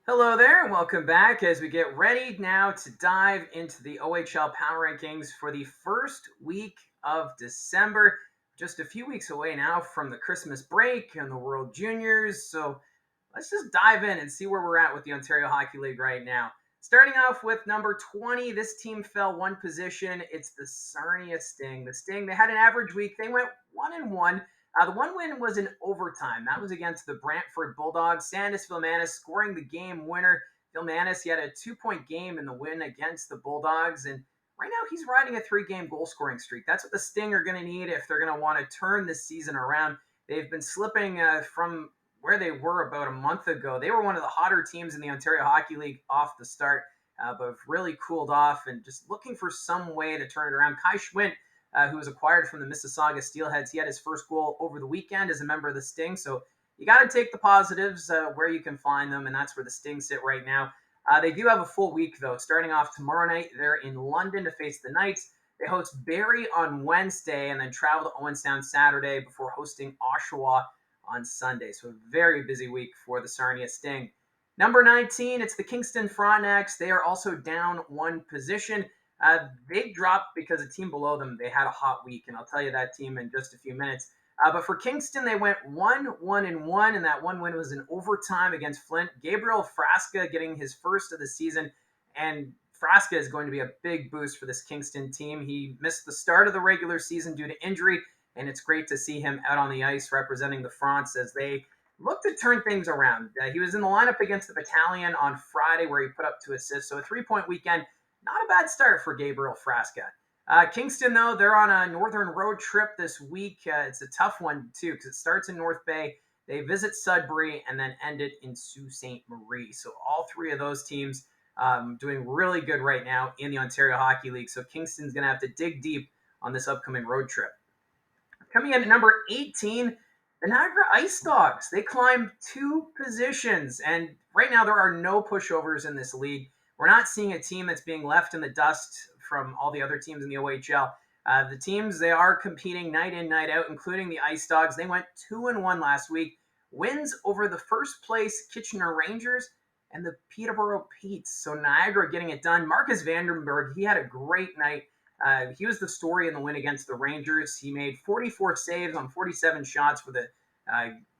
Hello there, and welcome back as we get ready now to dive into the OHL Power Rankings for the first week of December. Just a few weeks away now from the Christmas break and the World Juniors. So let's just dive in and see where we're at with the Ontario Hockey League right now. Starting off with number 20, this team fell one position. It's the Sarnia Sting. The Sting, they had an average week. They went 1-1. The one win was in overtime. That was against the Brantford Bulldogs. Sandis Vilmanis scoring the game winner. Vilmanis, he had a 2-point game in the win against the Bulldogs. And right now he's riding a 3-game goal scoring streak. That's what the Sting are going to need if they're going to want to turn this season around. They've been slipping from where they were about a month ago. They were one of the hotter teams in the Ontario Hockey League off the start, but have really cooled off and just looking for some way to turn it around. Kai Schwint, who was acquired from the Mississauga Steelheads, he had his first goal over the weekend as a member of the Sting. So you got to take the positives where you can find them, and that's where the Sting sit right now. They do have a full week, though. Starting off tomorrow night, they're in London to face the Knights. They host Barrie on Wednesday and then travel to Owen Sound Saturday before hosting Oshawa on Sunday. So a very busy week for the Sarnia Sting. Number 19, it's the Kingston Frontenacs. They are also down one position. They dropped because a team below them, they had a hot week, and I'll tell you that team in just a few minutes. But for Kingston, they went 1-1-1, and that one win was in overtime against Flint. Gabriel Frasca getting his first of the season, and Frasca is going to be a big boost for this Kingston team. He missed the start of the regular season due to injury, and it's great to see him out on the ice representing the Fronts as they look to turn things around. He was in the lineup against the Battalion on Friday where he put up 2 assists, so a 3-point weekend. Not a bad start for Gabriel Frasca. Kingston, though, they're on a northern road trip this week. It's a tough one, too, because it starts in North Bay. They visit Sudbury and then end it in Sault Ste. Marie. So all three of those teams doing really good right now in the Ontario Hockey League. So Kingston's going to have to dig deep on this upcoming road trip. Coming in at number 18, the Niagara Ice Dogs. They climbed 2 positions, and right now there are no pushovers in this league. We're not seeing a team that's being left in the dust from all the other teams in the OHL. The teams, they are competing night in, night out, including the Ice Dogs. They went 2-1 last week. Wins over the first place Kitchener Rangers and the Peterborough Petes. So Niagara getting it done. Marcus Vandenberg, he had a great night. He was the story in the win against the Rangers. He made 44 saves on 47 shots for the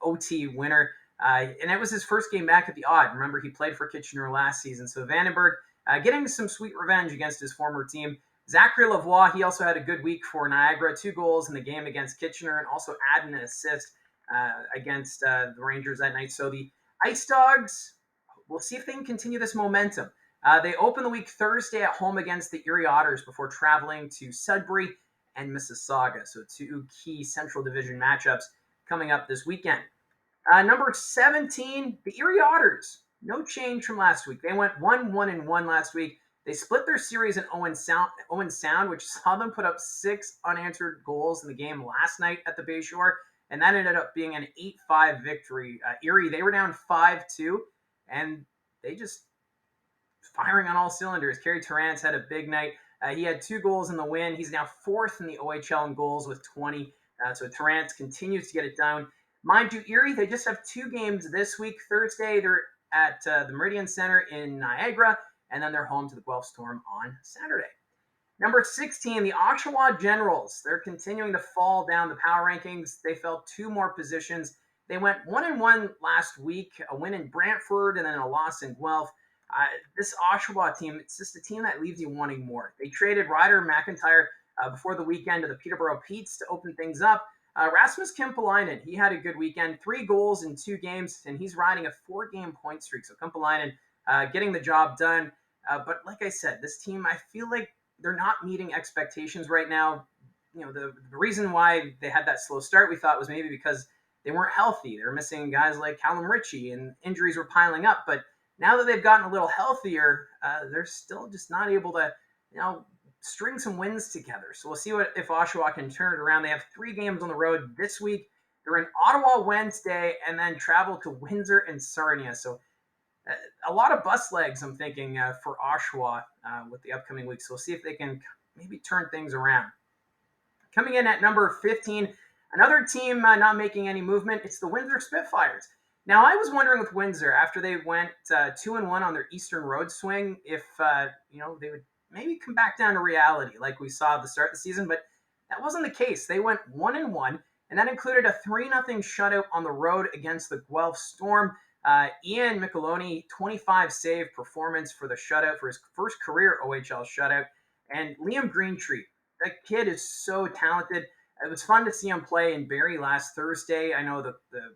OT winner. And it was his first game back at the Odd. Remember, he played for Kitchener last season. So Vandenberg getting some sweet revenge against his former team. Zachary Lavoie, he also had a good week for Niagara. 2 goals in the game against Kitchener and also adding an assist against the Rangers that night. So the Ice Dogs, we'll see if they can continue this momentum. They open the week Thursday at home against the Erie Otters before traveling to Sudbury and Mississauga. So 2 key Central Division matchups coming up this weekend. Number 17, the Erie Otters. No change from last week. They went 1-1-1 last week. They split their series in Owen Sound, which saw them put up 6 unanswered goals in the game last night at the Bayshore, and that ended up being an 8-5 victory. Erie, they were down 5-2, and they just firing on all cylinders. Kerry Terrance had a big night. He had 2 goals in the win. He's now 4th in the OHL in goals with 20. So Terrance continues to get it down. Mind you, Erie, they just have 2 games this week. Thursday, they're at the Meridian Center in Niagara, and then they're home to the Guelph Storm on Saturday. Number 16, the Oshawa Generals. They're continuing to fall down the power rankings. They fell 2 more positions. They went 1-1 last week, a win in Brantford and then a loss in Guelph. This Oshawa team, it's just a team that leaves you wanting more. They traded Ryder McIntyre before the weekend to the Peterborough Petes to open things up. Rasmus Kempalainen, he had a good weekend, 3 goals in 2 games, and he's riding a 4-game point streak. So Kempalainen getting the job done. But like I said, this team, I feel like they're not meeting expectations right now. You know, the reason why they had that slow start, we thought, was maybe because they weren't healthy. They were missing guys like Callum Ritchie, and injuries were piling up. But now that they've gotten a little healthier, they're still just not able to, string some wins together. So we'll see if Oshawa can turn it around. They have 3 games on the road this week. They're in Ottawa Wednesday and then travel to Windsor and Sarnia. So a lot of bus legs, I'm thinking, for Oshawa with the upcoming week. So we'll see if they can maybe turn things around. Coming in at number 15, another team not making any movement, it's the Windsor Spitfires. Now, I was wondering with Windsor after they went 2-1 on their Eastern Road swing, if they would maybe come back down to reality like we saw at the start of the season, but that wasn't the case. They went 1-1, and that included a 3-0 shutout on the road against the Guelph Storm. Ian Micheloni, 25 save performance for the shutout for his first career OHL shutout, and Liam Greentree. That kid is so talented. It was fun to see him play in Barrie last Thursday. I know the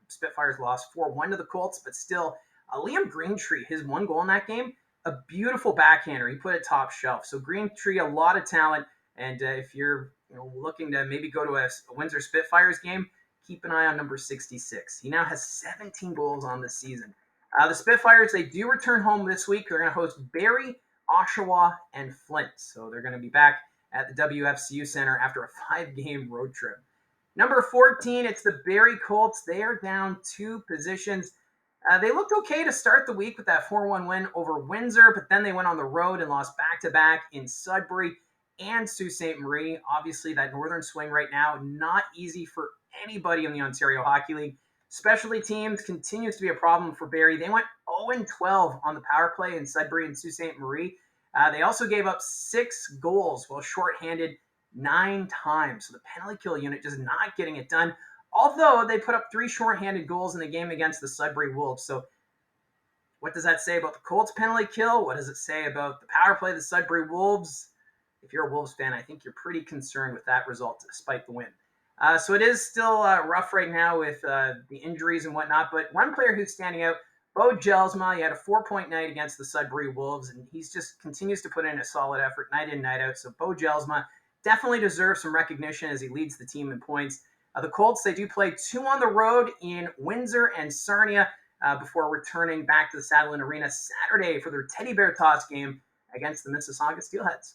Spitfires lost 4-1 to the Colts, but still, Liam Greentree, his one goal in that game, a beautiful backhander. He put it top shelf. So Greentree, a lot of talent. And if you're looking to maybe go to a Windsor Spitfires game, keep an eye on number 66. He now has 17 goals on the season. The Spitfires, they do return home this week. They're going to host Barrie, Oshawa, and Flint. So they're going to be back at the WFCU Center after a 5-game road trip. Number 14, it's the Barrie Colts. They are down 2 positions. They looked okay to start the week with that 4-1 win over Windsor, but then they went on the road and lost back-to-back in Sudbury and Sault Ste. Marie. Obviously, that northern swing right now, not easy for anybody in the Ontario Hockey League. Specialty teams continues to be a problem for Barrie. They went 0-12 on the power play in Sudbury and Sault Ste. Marie. They also gave up 6 goals while shorthanded 9 times. So the penalty kill unit just not getting it done. Although they put up 3 shorthanded goals in the game against the Sudbury Wolves. So what does that say about the Colts penalty kill? What does it say about the power play of the Sudbury Wolves? If you're a Wolves fan, I think you're pretty concerned with that result despite the win. So it is still rough right now with the injuries and whatnot. But one player who's standing out, Bo Jelsma, he had a 4-point night against the Sudbury Wolves, and he's just continues to put in a solid effort night in, night out. So Bo Jelsma definitely deserves some recognition as he leads the team in points. The Colts, they do play 2 on the road in Windsor and Sarnia before returning back to the Saddleland Arena Saturday for their Teddy Bear Toss game against the Mississauga Steelheads.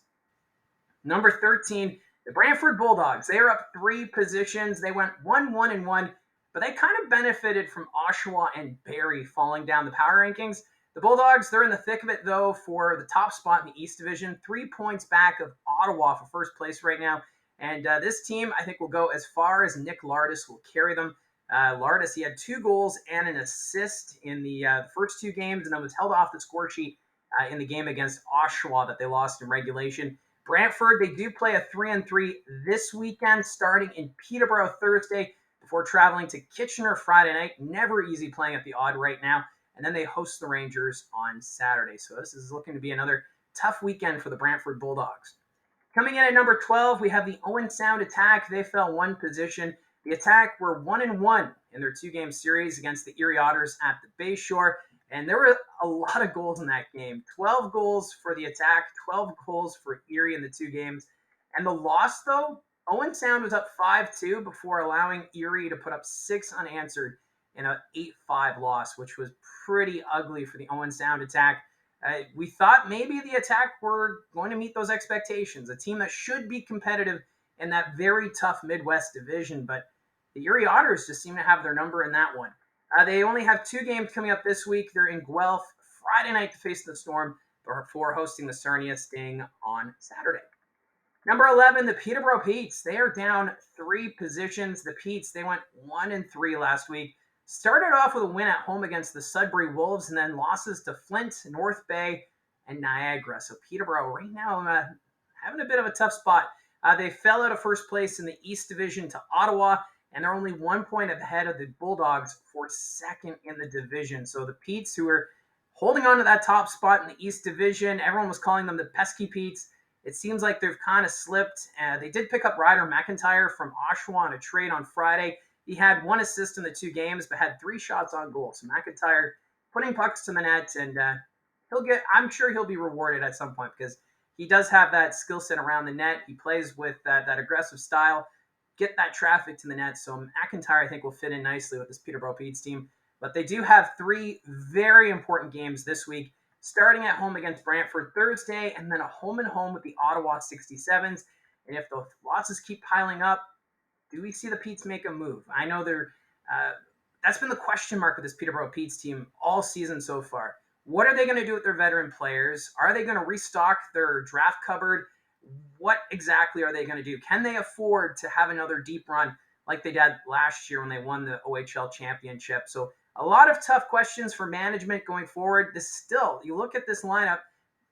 Number 13, the Brantford Bulldogs. They are up 3 positions. They went 1-1-1, but they kind of benefited from Oshawa and Barrie falling down the power rankings. The Bulldogs, they're in the thick of it, though, for the top spot in the East Division, 3 points back of Ottawa for first place right now. And this team, I think, will go as far as Nick Lardis will carry them. Lardis, he had 2 goals and an assist in the first 2 games, and then was held off the score sheet in the game against Oshawa that they lost in regulation. Brantford, they do play a 3-3 this weekend, starting in Peterborough Thursday before traveling to Kitchener Friday night. Never easy playing at the Odd right now. And then they host the Rangers on Saturday. So this is looking to be another tough weekend for the Brantford Bulldogs. Coming in at number 12, we have the Owen Sound Attack. They fell 1 position. The Attack were 1-1 in their 2-game series against the Erie Otters at the Bayshore. And there were a lot of goals in that game. 12 goals for the Attack, 12 goals for Erie in the 2 games. And the loss, though, Owen Sound was up 5-2 before allowing Erie to put up 6 unanswered in an 8-5 loss, which was pretty ugly for the Owen Sound Attack. We thought maybe the Attack were going to meet those expectations, a team that should be competitive in that very tough Midwest division, but the Erie Otters just seem to have their number in that one. They only have 2 games coming up this week. They're in Guelph Friday night to face the Storm before hosting the Sarnia Sting on Saturday. Number 11, the Peterborough Petes. They are down 3 positions. The Petes, they went 1-3 last week. Started off with a win at home against the Sudbury Wolves and then losses to Flint, North Bay, and Niagara. So Peterborough right now having a bit of a tough spot. They fell out of first place in the East Division to Ottawa, and they're only 1 point ahead of the Bulldogs for second in the division. So the Petes, who are holding on to that top spot in the East Division, everyone was calling them the pesky Petes. It seems like they've kind of slipped. They did pick up Ryder McIntyre from Oshawa on a trade on Friday. He had 1 assist in the 2 games, but had 3 shots on goal. So McIntyre putting pucks to the net, and I'm sure he'll be rewarded at some point because he does have that skill set around the net. He plays with that aggressive style, get that traffic to the net. So McIntyre, I think, will fit in nicely with this Peterborough Petes team. But they do have 3 very important games this week, starting at home against Brantford Thursday, and then a home-and-home with the Ottawa 67s. And if the losses keep piling up, do we see the Petes make a move? I know that's been the question mark with this Peterborough Petes team all season so far. What are they going to do with their veteran players? Are they going to restock their draft cupboard? What exactly are they going to do? Can they afford to have another deep run like they did last year when they won the OHL championship? So A lot of tough questions for management going forward. You look at this lineup,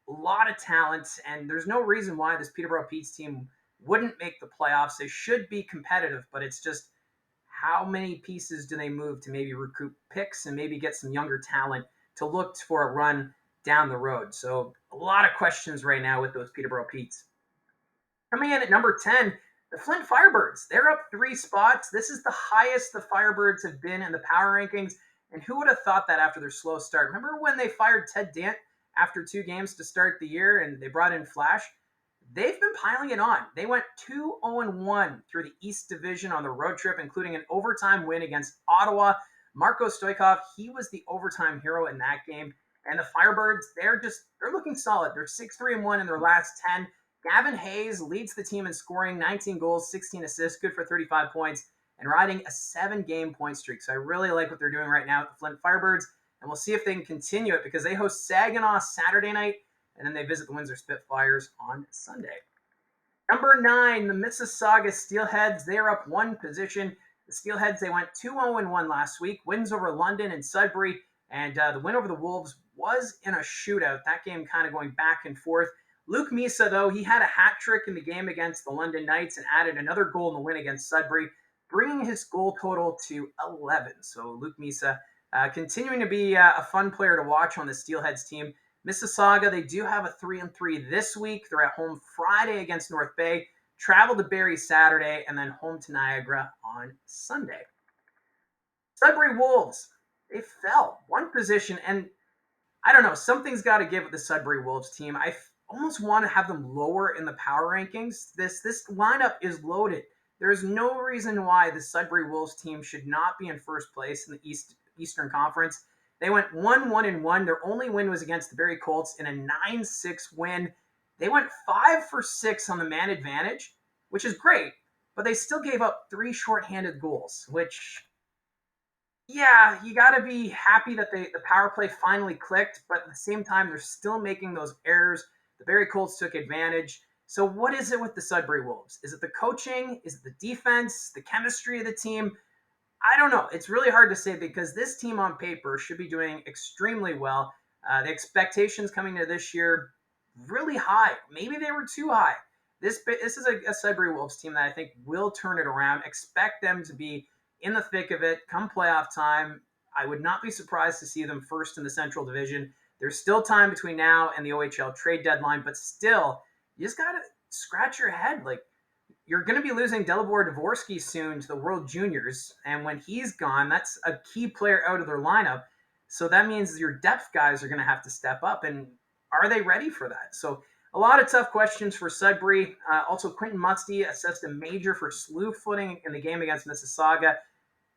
a lot of talent, and there's no reason why this Peterborough Petes team wouldn't make the playoffs. They should be competitive, but it's just how many pieces do they move to maybe recoup picks and maybe get some younger talent to look for a run down the road. So a lot of questions right now with those Peterborough Petes. Coming in at number 10, the Flint Firebirds. They're up 3 spots. This is the highest the Firebirds have been in the power rankings. And who would have thought that after their slow start? Remember when they fired Ted Dant after 2 games to start the year and they brought in Flash? They've been piling it on. They went 2-0-1 through the East Division on the road trip, including an overtime win against Ottawa. Marco Stoikov, he was the overtime hero in that game. And the Firebirds, they're looking solid. They're 6-3-1 in their last 10. Gavin Hayes leads the team in scoring, 19 goals, 16 assists, good for 35 points, and riding a 7-game point streak. So I really like what they're doing right now with the Flint Firebirds, and we'll see if they can continue it because they host Saginaw Saturday night, and then they visit the Windsor Spitfires on Sunday. Number 9, the Mississauga Steelheads. They're up 1 position. The Steelheads, they went 2-0-1 last week. Wins over London and Sudbury, and the win over the Wolves was in a shootout. That game kind of going back and forth. Luke Misa, though, he had a hat trick in the game against the London Knights and added another goal in the win against Sudbury, bringing his goal total to 11. So Luke Misa continuing to be a fun player to watch on the Steelheads team. Mississauga, they do have a 3-3 this week. They're at home Friday against North Bay, travel to Barrie Saturday, and then home to Niagara on Sunday. Sudbury Wolves, they fell 1 position, and I don't know, something's got to give with the Sudbury Wolves team. I almost want to have them lower in the power rankings. This lineup is loaded. There's no reason why the Sudbury Wolves team should not be in first place in the Eastern Conference. They went 1-1-1. Their only win was against the Barrie Colts in a 9-6 win. They went 5-for-6 on the man advantage, which is great, but they still gave up 3 shorthanded goals, which, yeah, you got to be happy that the power play finally clicked, but at the same time, they're still making those errors. The Barrie Colts took advantage. So what is it with the Sudbury Wolves? Is it the coaching? Is it the defense? The chemistry of the team? I don't know. It's really hard to say because this team on paper should be doing extremely well. The expectations coming into this year, really high. Maybe they were too high. This is a Sudbury Wolves team that I think will turn it around. Expect them to be in the thick of it come playoff time. I would not be surprised to see them first in the Central Division. There's still time between now and the OHL trade deadline, but still, you just got to scratch your head. Like, you're going to be losing Delibor Dvorsky soon to the World Juniors, and when he's gone, that's a key player out of their lineup. So that means your depth guys are going to have to step up, and are they ready for that? So a lot of tough questions for Sudbury. Also, Quentin Musty assessed a major for slew footing in the game against Mississauga,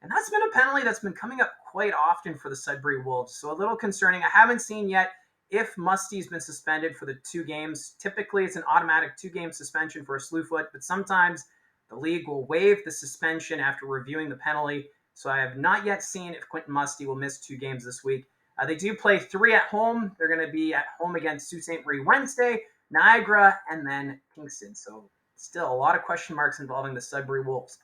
and that's been a penalty that's been coming up quite often for the Sudbury Wolves. So a little concerning. I haven't seen yet if Musty's been suspended for the 2 games. Typically, it's an automatic 2-game suspension for a slew foot, but sometimes the league will waive the suspension after reviewing the penalty. So I have not yet seen if Quentin Musty will miss 2 games this week. They do play 3 at home. They're going to be at home against Sault Ste. Marie Wednesday, Niagara, and then Kingston. So still a lot of question marks involving the Sudbury Wolves.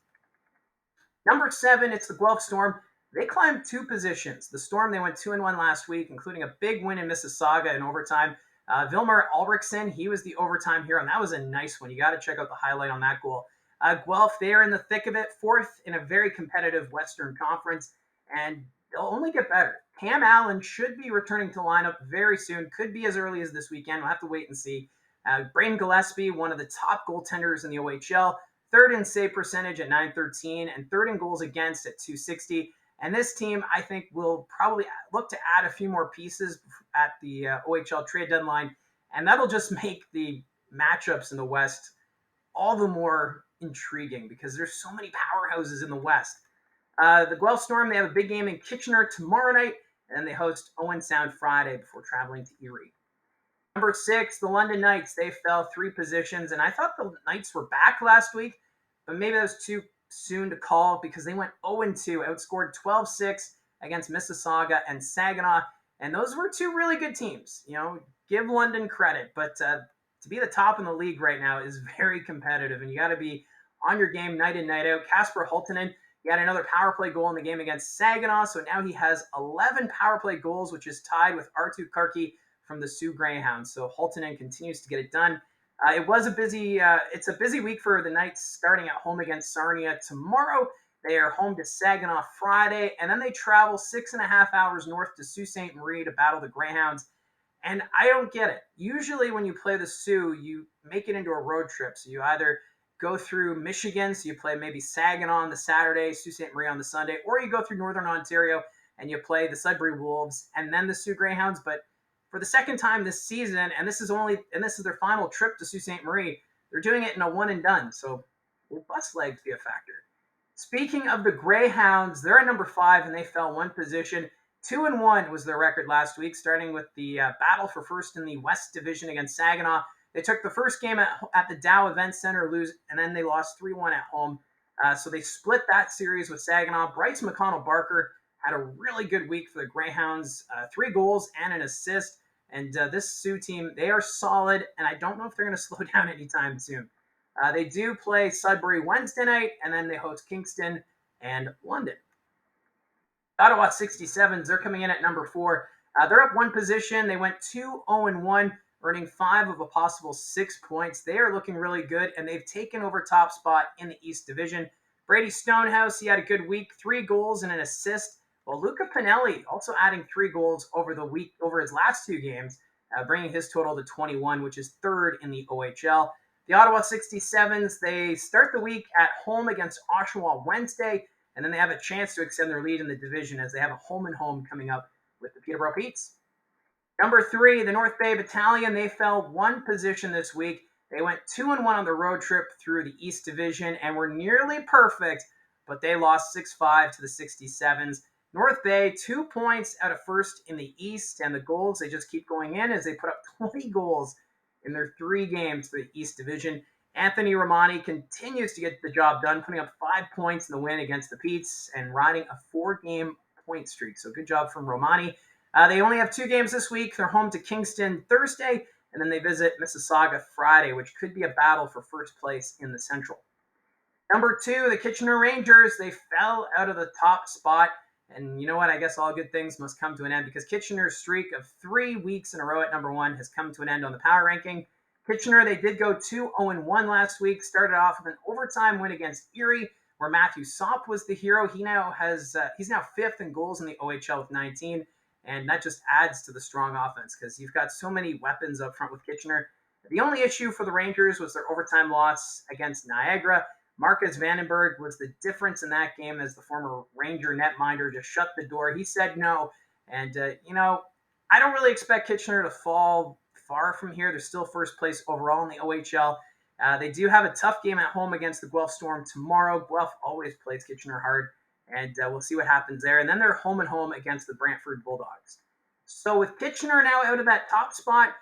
Number 7, it's the Guelph Storm. They climbed 2 positions. The Storm, they went 2-1 last week, including a big win in Mississauga in overtime. Vilmar Ulrichsen, he was the overtime hero, and that was a nice one. You got to check out the highlight on that goal. Guelph, they are in the thick of it, 4th in a very competitive Western Conference, and they'll only get better. Cam Allen should be returning to lineup very soon. Could be as early as this weekend. We'll have to wait and see. Braden Gillespie, one of the top goaltenders in the OHL, 3rd in save percentage at .913, and 3rd in goals against at .260. And this team, I think, will probably look to add a few more pieces at the OHL trade deadline, and that'll just make the matchups in the West all the more intriguing because there's so many powerhouses in the West. The Guelph Storm, they have a big game in Kitchener tomorrow night, and then they host Owen Sound Friday before traveling to Erie. Number 6, the London Knights. They fell 3 positions, and I thought the Knights were back last week, but maybe that was too soon to call because they went 0-2, outscored 12-6 against Mississauga and Saginaw, and those were 2 really good teams. You know, give London credit, but to be the top in the league right now is very competitive, and you got to be on your game night in, night out. Casper Hultinen, He had another power play goal in the game against Saginaw, so now he has 11 power play goals, which is tied with Artu Karki from the Sioux Greyhounds. So Haltonen continues to get it done. It's a busy week for the Knights, starting at home against Sarnia tomorrow. They are home to Saginaw Friday, and then they travel 6.5 hours north to Sault Ste. Marie to battle the Greyhounds. And I don't get it. Usually, when you play the Sioux, you make it into a road trip. So you either go through Michigan, so you play maybe Saginaw on the Saturday, Sault Ste. Marie on the Sunday, or you go through Northern Ontario and you play the Sudbury Wolves and then the Sioux Greyhounds. But for the second time this season, and this is their final trip to Sault Ste. Marie, they're doing it in a one and done. So will bus legs be a factor? Speaking of the Greyhounds, they're at number 5 and they fell one position. 2-1 was their record last week, starting with the battle for first in the West Division against Saginaw. They took the first game at the Dow Event Center, and then they lost 3-1 at home. So they split that series with Saginaw. Bryce McConnell-Barker had a really good week for the Greyhounds, 3 goals and an assist. And this Sioux team, they are solid, and I don't know if they're going to slow down anytime soon. They do play Sudbury Wednesday night, and then they host Kingston and London. Ottawa 67s, they're coming in at number 4. They're up one position. They went 2-0-1, earning 5 of a possible 6 points. They are looking really good, and they've taken over top spot in the East Division. Brady Stonehouse, he had a good week, 3 goals and an assist. Well, Luca Pinelli also adding 3 goals over his last 2 games, bringing his total to 21, which is 3rd in the OHL. The Ottawa 67s, they start the week at home against Oshawa Wednesday, and then they have a chance to extend their lead in the division as they have a home-and-home coming up with the Peterborough Petes. Number 3, the North Bay Battalion, they fell one position this week. They went 2-1 on the road trip through the East Division and were nearly perfect, but they lost 6-5 to the 67s. North Bay, 2 points out of first in the East, and the goals, they just keep going in as they put up 20 goals in their 3 games for the East Division. Anthony Romani continues to get the job done, putting up 5 points in the win against the Petes and riding a 4-game point streak. So good job from Romani. They only have 2 games this week. They're home to Kingston Thursday, and then they visit Mississauga Friday, which could be a battle for first place in the Central. Number 2, the Kitchener Rangers. They fell out of the top spot. And you know what? I guess all good things must come to an end because Kitchener's streak of 3 weeks in a row at number 1 has come to an end on the power ranking. Kitchener, they did go 2-0-1 last week, started off with an overtime win against Erie, where Matthew Sopp was the hero. He's now 5th in goals in the OHL with 19, and that just adds to the strong offense because you've got so many weapons up front with Kitchener. The only issue for the Rangers was their overtime loss against Niagara. Marcus Vandenberg was the difference in that game as the former Ranger netminder just shut the door. He said no, and I don't really expect Kitchener to fall far from here. They're still first place overall in the OHL. They do have a tough game at home against the Guelph Storm tomorrow. Guelph always plays Kitchener hard, and we'll see what happens there. And then they're home and home against the Brantford Bulldogs. So with Kitchener now out of that top spot,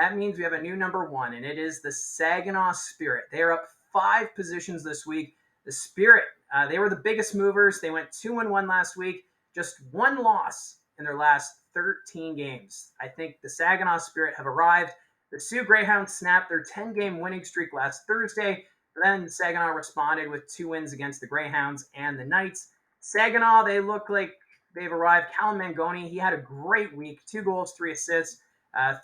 that means we have a new number 1, and it is the Saginaw Spirit. They are up 5 positions this week. The Spirit, they were the biggest movers. They went 2-1 last week, just 1 loss in their last 13 games. I think the Saginaw Spirit have arrived. The Sioux Greyhounds snapped their 10-game winning streak last Thursday. Then Saginaw responded with 2 wins against the Greyhounds and the Knights. Saginaw, they look like they've arrived. Callum Mangoni, he had a great week, 2 goals, 3 assists.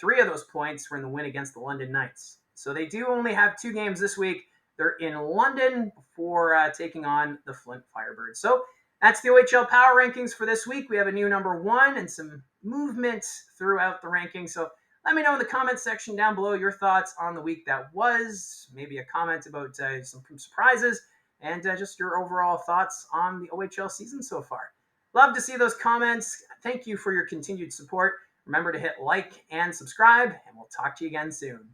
3 of those points were in the win against the London Knights. So they do only have 2 games this week. They're in London before taking on the Flint Firebirds. So that's the OHL Power Rankings for this week. We have a new number 1 and some movement throughout the rankings. So let me know in the comments section down below your thoughts on the week that was. Maybe a comment about some surprises and just your overall thoughts on the OHL season so far. Love to see those comments. Thank you for your continued support. Remember to hit like and subscribe, and we'll talk to you again soon.